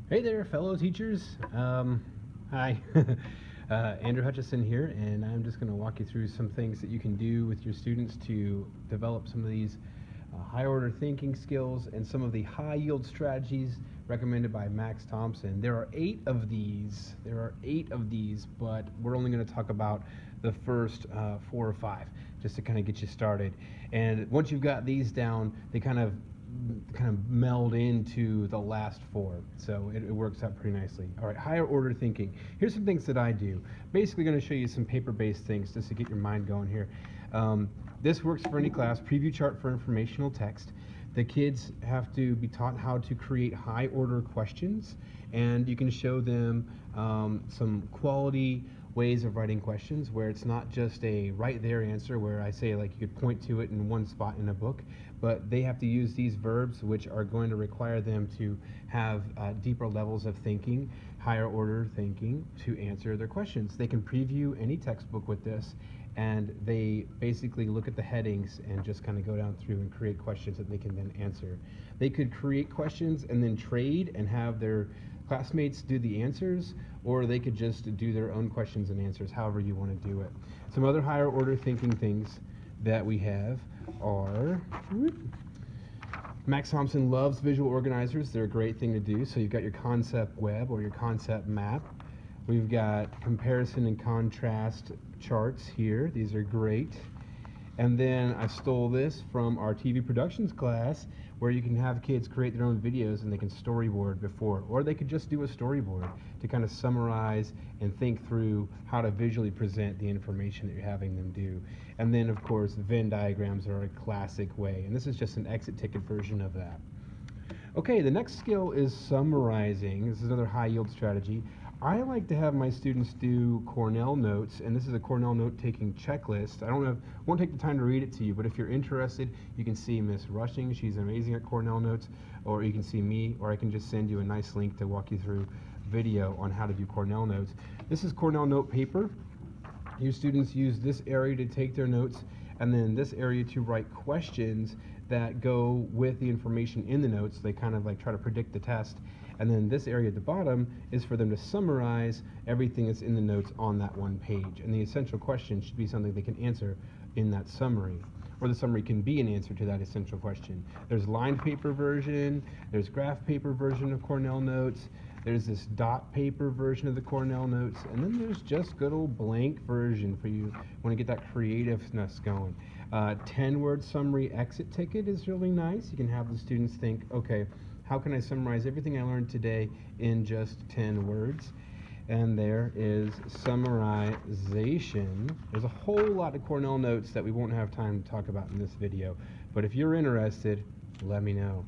Hey there, fellow teachers. Hi, Andrew Hutcheson here, and I'm just going to walk you through some things that you can do with your students to develop some of these high order thinking skills and some of the high yield strategies recommended by Max Thompson. There are 8 of these. But we're only going to talk about the first 4 or 5 just to kind of get you started. And once you've got these down, they kind of meld into the last 4, so it works out pretty nicely. All right, higher order thinking. Here's some things that I do. Basically going to show you some paper-based things just to get your mind going here. This works for any class. Preview chart for informational text. The kids have to be taught how to create high order questions, and you can show them some quality ways of writing questions where it's not just a right there answer where I say like you could point to it in one spot in a book, but they have to use these verbs which are going to require them to have deeper levels of thinking, higher order thinking to answer their questions. They can preview any textbook with this, and they basically look at the headings and just kind of go down through and create questions that they can then answer. They could create questions and then trade and have their classmates do the answers, or they could just do their own questions and answers, however you want to do it. Some other higher order thinking things that we have are, Max Thompson loves visual organizers. They're a great thing to do. So you've got your concept web or your concept map. We've got comparison and contrast charts here. These are great. And then I stole this from our TV productions class where you can have kids create their own videos and they can storyboard before, or they could just do a storyboard to kind of summarize and think through how to visually present the information that you're having them do. And then of course Venn diagrams are a classic way, and this is just an exit ticket version of that. Okay, the next skill is summarizing. This is another high yield strategy. I like to have my students do Cornell notes, and this is a Cornell note-taking checklist. Won't take the time to read it to you, but if you're interested, you can see Miss Rushing. She's amazing at Cornell notes, or you can see me, or I can just send you a nice link to walk you through video on how to do Cornell notes. This is Cornell note paper. Your students use this area to take their notes, and then this area to write questions that go with the information in the notes. They kind of like try to predict the test. And then this area at the bottom is for them to summarize everything that's in the notes on that one page. And the essential question should be something they can answer in that summary, or the summary can be an answer to that essential question. There's lined paper version, there's graph paper version of Cornell notes, there's this dot paper version of the Cornell notes, and then there's just good old blank version for you want to get that creativeness going. 10-word summary exit ticket is really nice. You can have the students think, okay, how can I summarize everything I learned today in just 10 words? And there is summarization. There's a whole lot of Cornell notes that we won't have time to talk about in this video, but if you're interested, let me know.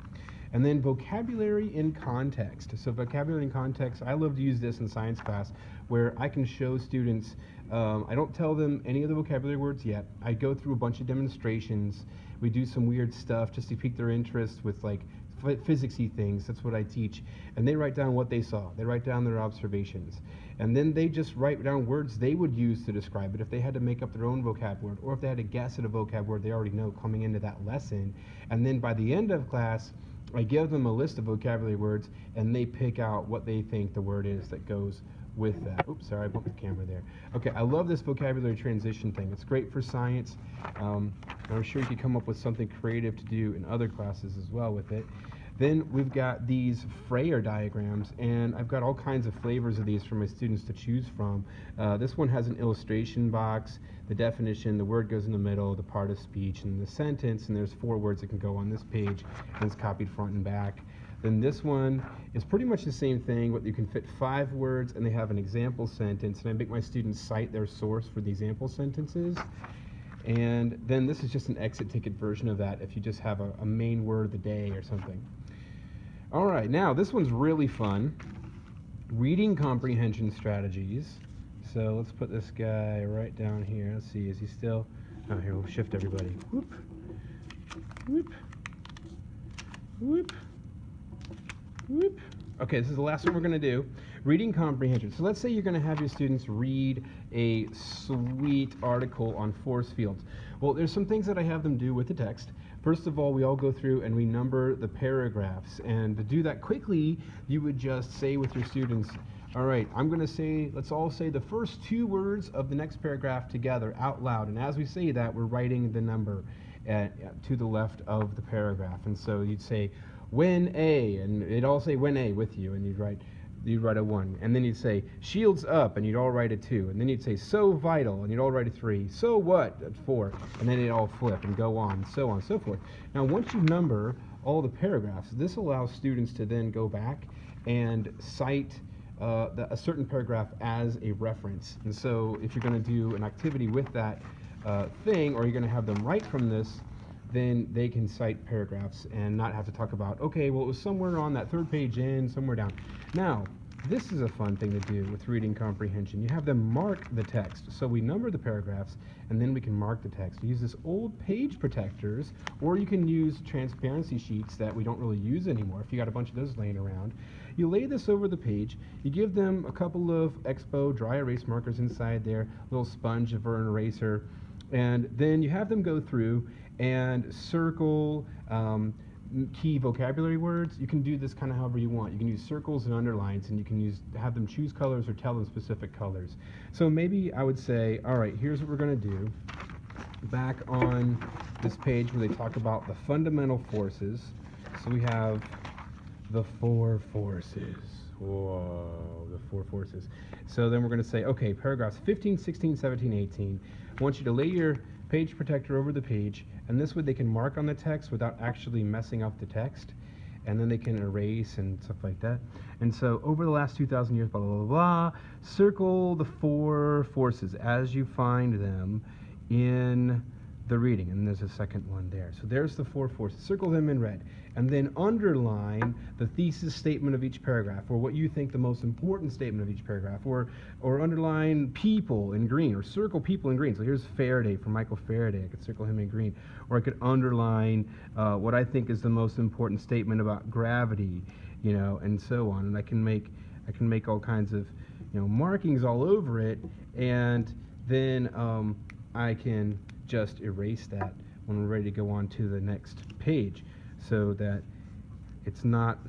And then vocabulary in context. So vocabulary in context, I love to use this in science class where I can show students, I don't tell them any of the vocabulary words yet. I go through a bunch of demonstrations. We do some weird stuff just to pique their interest with like physicsy things. That's what I teach. And they write down what they saw. They write down their observations. And then they just write down words they would use to describe it if they had to make up their own vocab word, or if they had to guess at a vocab word they already know coming into that lesson. And then by the end of class, I give them a list of vocabulary words, and they pick out what they think the word is that goes with that. Oops, sorry, I bumped the camera there. Okay, I love this vocabulary transition thing. It's great for science. I'm sure you could come up with something creative to do in other classes as well with it. Then we've got these Freyer diagrams, and I've got all kinds of flavors of these for my students to choose from. This one has an illustration box, the definition, the word goes in the middle, the part of speech, and the sentence, and there's 4 words that can go on this page, and it's copied front and back. Then this one is pretty much the same thing, but you can fit 5 words, and they have an example sentence, and I make my students cite their source for the example sentences. And then this is just an exit ticket version of that if you just have a main word of the day or something. All right, now this one's really fun. Reading comprehension strategies. So let's put this guy right down here. Let's see, is he still? Oh, here, we'll shift everybody. Whoop, whoop, whoop, whoop. Okay, this is the last one we're going to do. Reading comprehension. So let's say you're going to have your students read a sweet article on force fields. Well, there's some things that I have them do with the text. First of all, we all go through and we number the paragraphs. And to do that quickly, you would just say with your students, all right, I'm going to say, let's all say the first 2 words of the next paragraph together out loud. And as we say that, we're writing the number to the left of the paragraph. And so you'd say, when A, and it'd all say when A with you, and you'd write a 1. And then you'd say, shields up, and you'd all write a 2. And then you'd say, so vital, and you'd all write a 3. So what? At 4. And then it'd all flip and go on, so on and so forth. Now, once you number all the paragraphs, this allows students to then go back and cite a certain paragraph as a reference. And so if you're going to do an activity with that thing, or you're going to have them write from this, then they can cite paragraphs and not have to talk about, okay, well, it was somewhere on that 3rd page in, somewhere down. Now, this is a fun thing to do with reading comprehension. You have them mark the text. So we number the paragraphs, and then we can mark the text. We use this old page protectors, or you can use transparency sheets that we don't really use anymore. If you got a bunch of those laying around, you lay this over the page, you give them a couple of Expo dry erase markers inside there, a little sponge for an eraser, and then you have them go through and circle key vocabulary words. You can do this kind of however you want. You can use circles and underlines, and you can have them choose colors or tell them specific colors. So maybe I would say, all right, here's what we're going to do. Back on this page where they talk about the fundamental forces. So we have the 4 forces. Whoa, the 4 forces. So then we're going to say, okay, paragraphs 15, 16, 17, 18. I want you to lay your page protector over the page, and this way they can mark on the text without actually messing up the text, and then they can erase and stuff like that. And so over the last 2,000 years, blah, blah, blah, blah, circle the 4 forces as you find them in the reading. And there's a second one there. So there's the 4 forces. Circle them in red. And then underline the thesis statement of each paragraph, or what you think the most important statement of each paragraph, or underline people in green, or circle people in green. So here's Faraday, from Michael Faraday. I could circle him in green. Or I could underline what I think is the most important statement about gravity, and so on. And I can make all kinds of, markings all over it, and then I can just erase that when we're ready to go on to the next page, so that it's not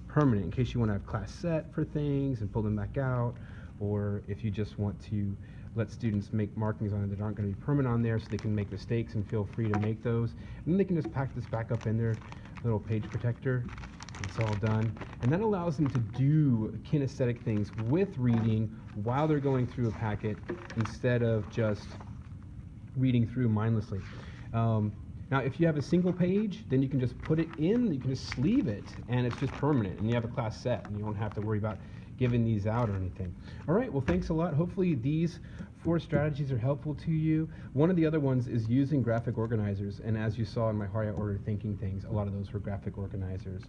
permanent, in case you want to have class set for things and pull them back out, or if you just want to let students make markings on it that aren't going to be permanent on there, so they can make mistakes and feel free to make those. And then they can just pack this back up in their little page protector. It's all done. And that allows them to do kinesthetic things with reading while they're going through a packet, instead of just reading through mindlessly. Now, if you have a single page, then you can just put it in, you can just sleeve it, and it's just permanent, and you have a class set, and you don't have to worry about giving these out or anything. All right, well, thanks a lot. Hopefully these 4 strategies are helpful to you. One of the other ones is using graphic organizers, and as you saw in my higher order thinking things, a lot of those were graphic organizers.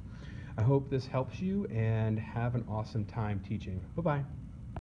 I hope this helps you, and have an awesome time teaching. Bye-bye.